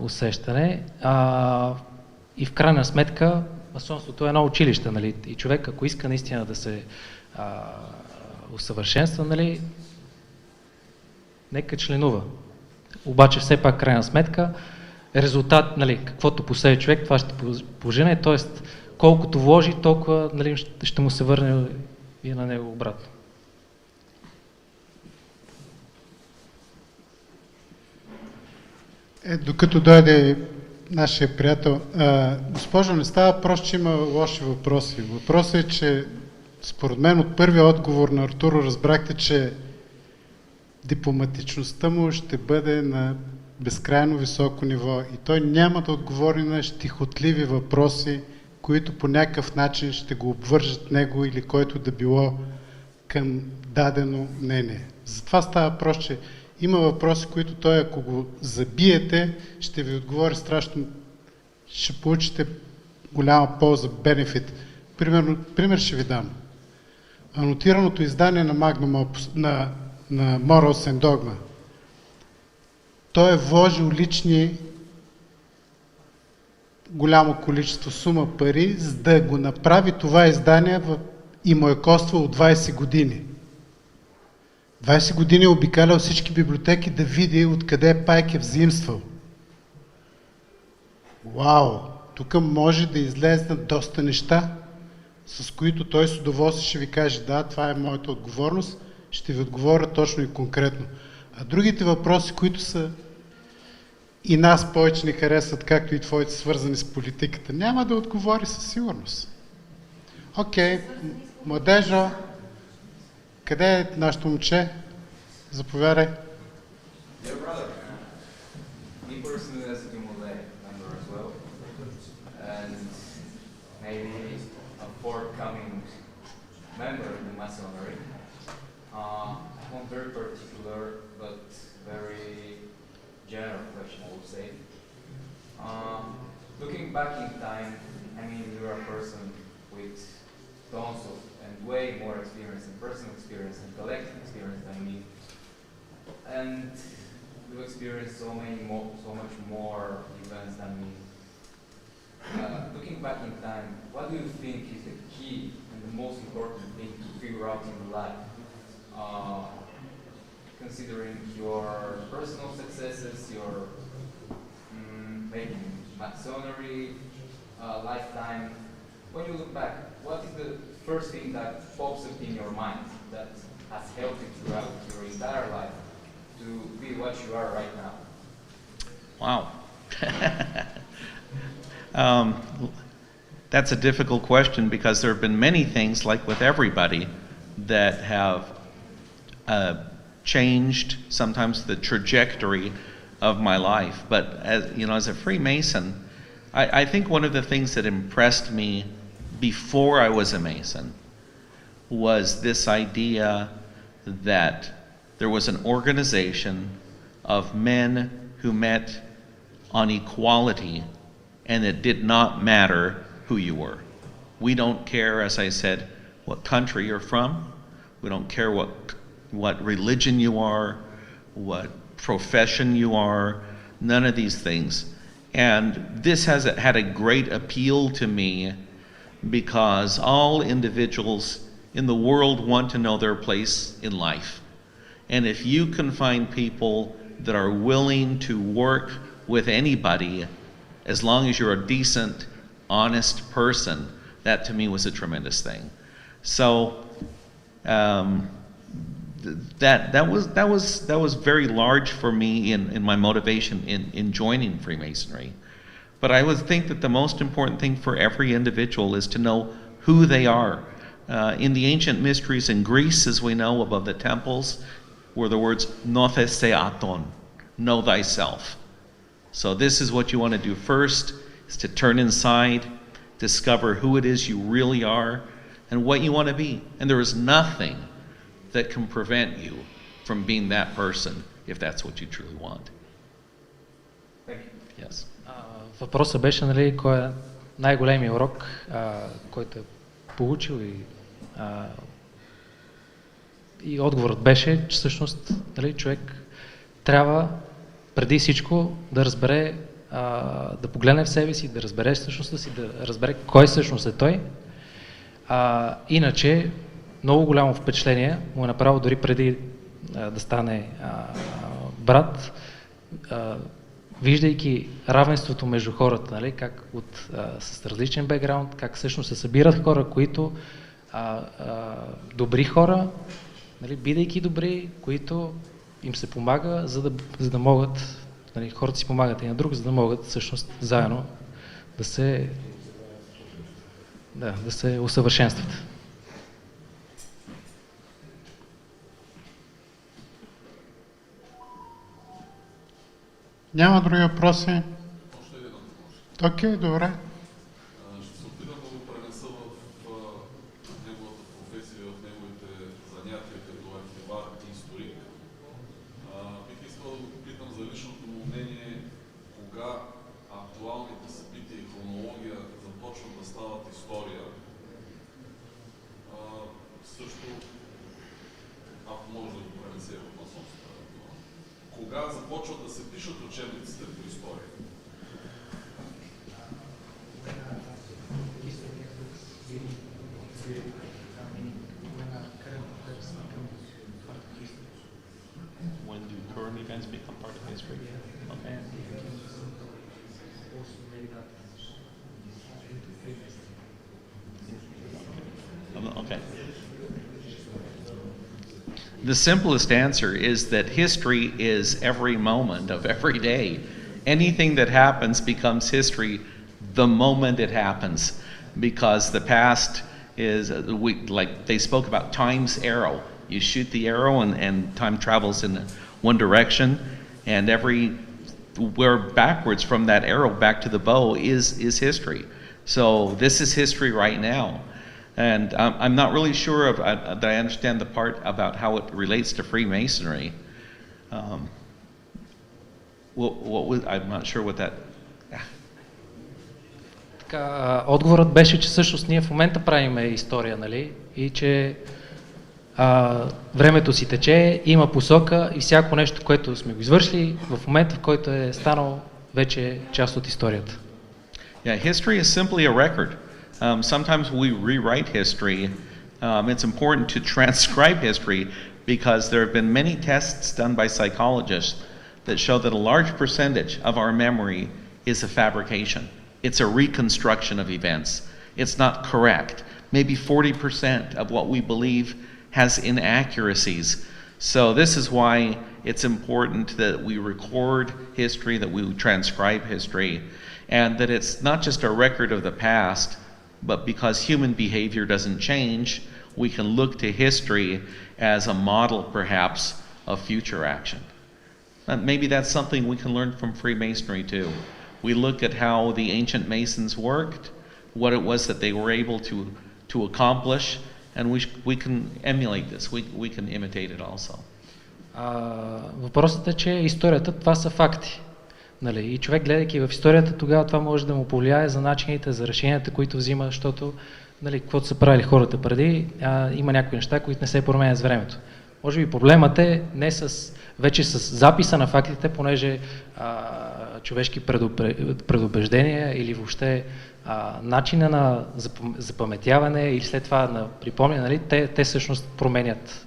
усещане. И в крайна сметка масонството е едно училище, нали? И човек, ако иска наистина да се усъвършенства, нали, нека членува. Обаче все пак, крайна сметка, резултат, нали, каквото посее човек, това ще пожене, т.е. колкото вложи, толкова, нали, ще му се върне и на него обратно. Докато дойде нашия приятел, госпожо, не става въпрос, че има лоши въпроси. Въпросът е, че според мен от първия отговор на Артуро разбрахте, че дипломатичността му ще бъде на безкрайно високо ниво и той няма да отговори на щихотливи въпроси, които по някакъв начин ще го обвържат него или който да било към дадено мнение. Затова става въпрос, че има въпроси, които той, ако го забиете, ще ви отговори страшно, ще получите голяма полза, бенефит. Пример ще ви дам. Анотираното издание на Magnum Opus, на Morals and Dogma. Той е вложил лични голямо количество сума пари, за да го направи това издание и му е коствало 20 години. 20 години е обикалял всички библиотеки да види откъде Пайк е взаимствал. Вау! Тук може да излезнат доста неща, с които той с удоволствие ще ви каже, да, това е моята отговорност, ще ви отговоря точно и конкретно. А другите въпроси, които са и нас повече ни харесват, както и твоите свързани с политиката, няма да отговори със сигурност. Окей, младежо, къде е нашето момче? Заповядай. Dear brother, me personally as a Demolay member as well, and maybe a forthcoming member in the Masonry, I have a very particular but very general question, I would say. Looking back in time, I mean, you're a person with tons of and way more experience and personal experience and collective experience than me. And you experienced so much more events than me. Looking back in time, what do you think is the key and the most important thing to figure out in life? Considering your personal successes, your maybe Masonry, lifetime, when you look back, what is the first thing that pops up in your mind that has helped you throughout your entire life to be what you are right now? Wow. That's a difficult question because there have been many things, like with everybody, that have changed sometimes the trajectory of my life. But as you know, as a Freemason, I think one of the things that impressed me before I was a Mason was this idea that there was an organization of men who met on equality, and it did not matter who you were. We don't care, as I said, what country you're from. We don't care what religion you are, what profession you are, none of these things. And this has had a great appeal to me because all individuals in the world want to know their place in life. And if you can find people that are willing to work with anybody, as long as you're a decent, honest person, that to me was a tremendous thing. So that was very large for me in my motivation in joining Freemasonry. But I would think that the most important thing for every individual is to know who they are. In the ancient mysteries in Greece, as we know, above the temples, were the words "nothes se aton," know thyself. So this is what you want to do first, is to turn inside, discover who it is you really are, and what you want to be. And there is nothing that can prevent you from being that person, if that's what you truly want. Thank you. Yes. Въпросът беше, нали, кой е най-големият урок, който е получил и отговорът беше, че всъщност, нали, човек трябва преди всичко да разбере, да погледне в себе си, да разбере същността си, да разбере кой всъщност е той. Иначе много голямо впечатление му е направил дори преди да стане брат, виждайки равенството между хората, нали, как с различен бекграунд, как всъщност се събират хора, които добри хора, нали, бидейки добри, които им се помага, за да могат, нали, хората си помагат и на друг, за да могат всъщност заедно да се усъвършенстват. Няма други въпроси? Окей, добре. Ще се опитам да го пренеса в неговата професия, в неговите занятия като архивар и историк. Бих искал да го попитам за личното му мнение, кога актуалните събития и хронология започват да стават история. Също, ако може да го пренесе в масонството. Кога започват да се пишат учебниците по история? When do current events become part of history? Okay. Okay. The simplest answer is that history is every moment of every day. Anything that happens becomes history the moment it happens, because the past is, like they spoke about time's arrow. You shoot the arrow and time travels in one direction, and where backwards from that arrow back to the bow is history. So this is history right now. And I'm not really sure that I understand the part about how it relates to Freemasonry. I'm not sure what that... Отговорът беше, че всъщност ние в момента правим история, нали? И че времето си тече, има посока и всяко нещо, което сме го извършили, в момента, в който е станал вече част от историята. Yeah, history is simply a record. Sometimes we rewrite history. It's important to transcribe history because there have been many tests done by psychologists that show that a large percentage of our memory is a fabrication. It's a reconstruction of events. It's not correct. Maybe 40% of what we believe has inaccuracies. So this is why it's important that we record history, that we transcribe history, and that it's not just a record of the past, but because human behavior doesn't change, we can look to history as a model, perhaps, of future action. And maybe that's something we can learn from Freemasonry too. We look at how the ancient Masons worked, what it was that they were able to accomplish, and we can emulate this. We can imitate it also. Въпросът е, че историята, това са факти. Нали? И човек, гледайки в историята, тогава това може да му повлияе за начините, за решенията, които взима, защото, нали, каквото са правили хората преди, има някои неща, които не се променят с времето. Може би проблемът е не вече с записа на фактите, понеже човешки предубеждения или въобще начина на запаметяване или след това на припомняне, нали, те всъщност променят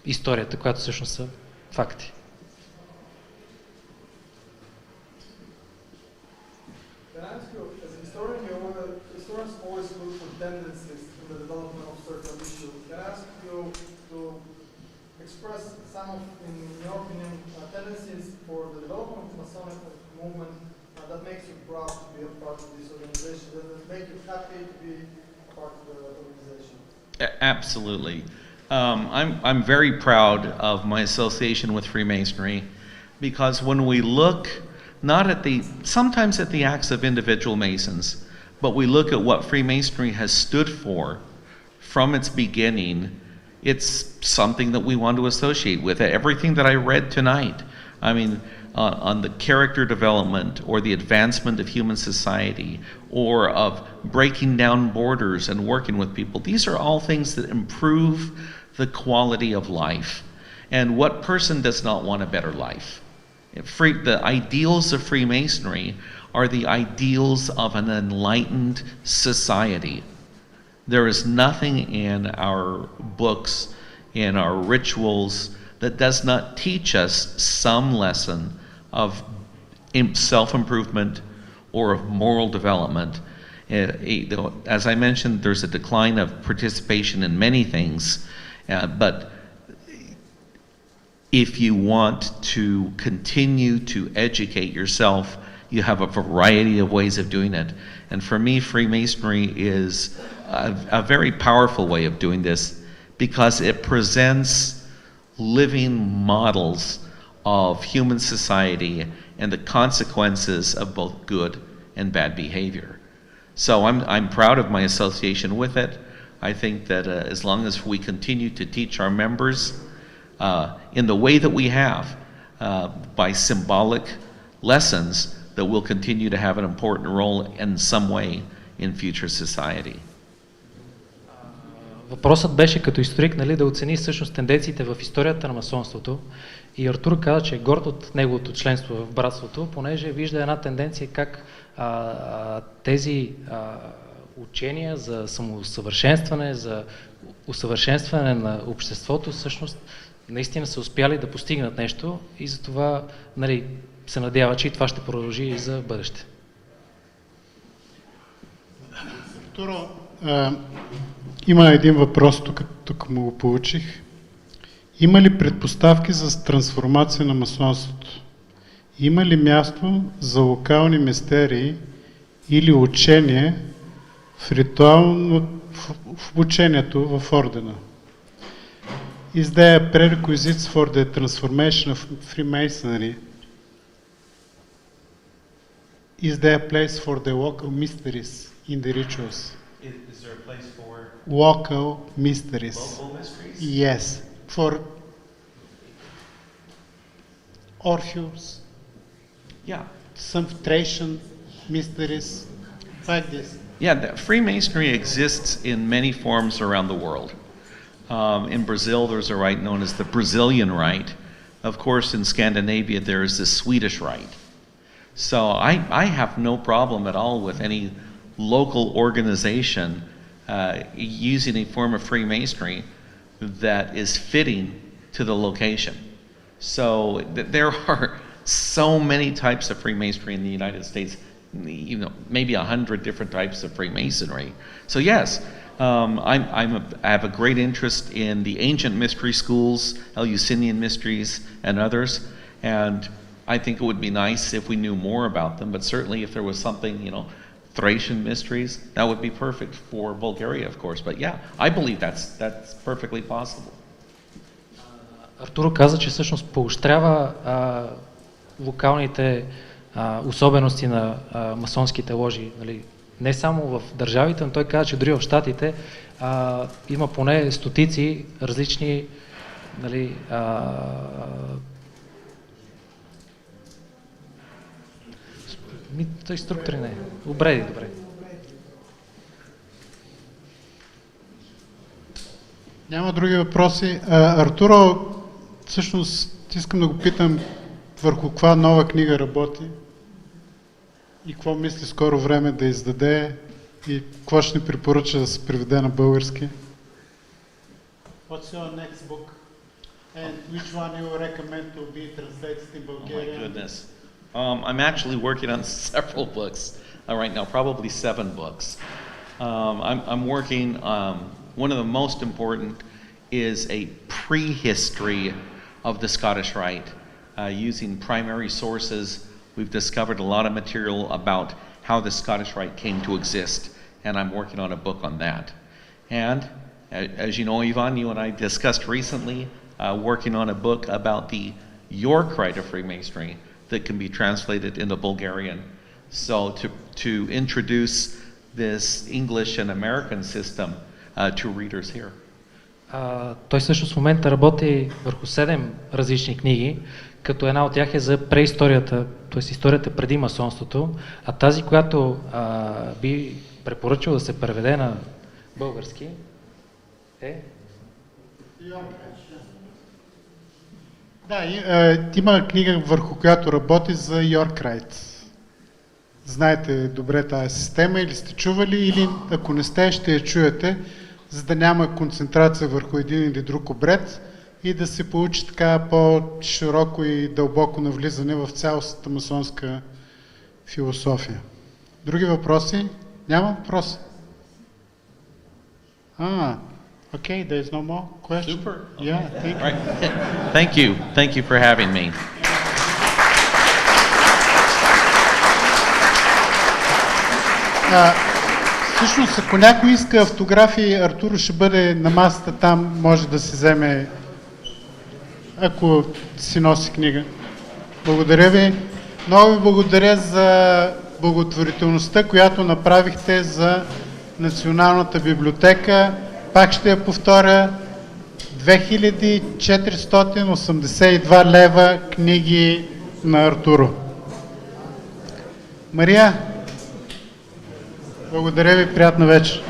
историята, която всъщност са факти. Can I ask you, as a historian, historians always look for tendencies in the development of certain issues. Can I ask you to express some of, in your opinion, tendencies for the development of the Masonic movement that makes you proud to be a part of this organization, that make you happy to be a part of the organization? Absolutely. I'm very proud of my association with Freemasonry, because when we look not at sometimes at the acts of individual Masons, but we look at what Freemasonry has stood for from its beginning, it's something that we want to associate with. Everything that I read tonight, I mean, on the character development or the advancement of human society or of breaking down borders and working with people, these are all things that improve the quality of life. And what person does not want a better life? The ideals of Freemasonry are the ideals of an enlightened society. There is nothing in our books, in our rituals, that does not teach us some lesson of self-improvement or of moral development. As I mentioned, there's a decline of participation in many things, but if you want to continue to educate yourself, you have a variety of ways of doing it. And for me, Freemasonry is a very powerful way of doing this, because it presents living models of human society and the consequences of both good and bad behavior. So I'm proud of my association with it. I think that as long as we continue to teach our members in the way that we have, by symbolic lessons, that we'll continue to have an important role in some way in future society. Въпросът беше като историк, нали, да оцени всъщност тенденциите в историята на масонството. И Артур каза, че е горд от неговото членство в братството, понеже вижда една тенденция как тези учения за самоусъвършенстване, за усъвършенстване на обществото, всъщност наистина са успяли да постигнат нещо и затова, нали, се надява, че и това ще продължи и за бъдеще. Артуро, има един въпрос, тук му го получих. Има ли предпоставки за трансформация на масонството? Има ли място за локални мистерии или учение в в учението в ордена? Is there prerequisites for the transformation of Freemasonry? Is there a place for the local mysteries in the rituals? Is there a place for local mysteries? Local mysteries? Yes, for Orpheus. Yeah. Some Thracian mysteries, like this. Yeah, Freemasonry exists in many forms around the world. In Brazil, there's a rite known as the Brazilian rite. Of course, in Scandinavia, there is the Swedish rite. So I have no problem at all with any local organization using a form of Freemasonry that is fitting to the location. So there are so many types of Freemasonry in the United States, maybe 100 different types of Freemasonry. So yes, I have a great interest in the ancient mystery schools, Eleusinian mysteries and others, and I think it would be nice if we knew more about them, but certainly if there was something, Thracian mysteries, that would be perfect for Bulgaria, of course. But yeah, I believe that's perfectly possible. Артуро каза, че всъщност поощрява локалните особености на масонските ложи, нали, не само в държавите, но той каза, че дори в щатите има поне стотици различни, нали, той структури не. Добре. Няма други въпроси. Артуро, всъщност искам да го питам върху каква нова книга работи и какво мисли скоро време да издаде и какво ще ни препоръча да се преведе на български. What's your next book? And which one you recommend to be translated in Bulgarian? Oh my goodness. I'm actually working on several books right now, probably 7 books. I'm working, one of the most important is a prehistory of the Scottish Rite. Using primary sources, we've discovered a lot of material about how the Scottish Rite came to exist, and I'm working on a book on that. And as you know, Ivan, you and I discussed recently working on a book about the York Rite of Freemasonry that can be translated into Bulgarian. So to introduce this English and American system to readers here. Той също в момента работи върху 7 различни книги, като една от тях е за преисторията, т.е. историята преди масонството, а тази, която би препоръчал да се преведе на български е... Да, има книга, върху която работи за York Rite. Знаете добре тази система или сте чували, или ако не сте, ще я чуете, за да няма концентрация върху един или друг обред и да се получи така по-широко и дълбоко навлизане в цялостната масонска философия. Други въпроси? Няма въпроси? Okay, there's no more questions. Super. Yeah, thank you. Right. Thank you. Thank you for having me. Всъщност, ако някой иска автографии, Артуро ще бъде на масата там, може да си вземе, ако си носи книга. Благодаря ви. Много ви благодаря за благотворителността, която направихте за Националната библиотека. Пак ще я повторя. 2482 лева книги на Артуро. Мария, благодаря ви, приятна вечер.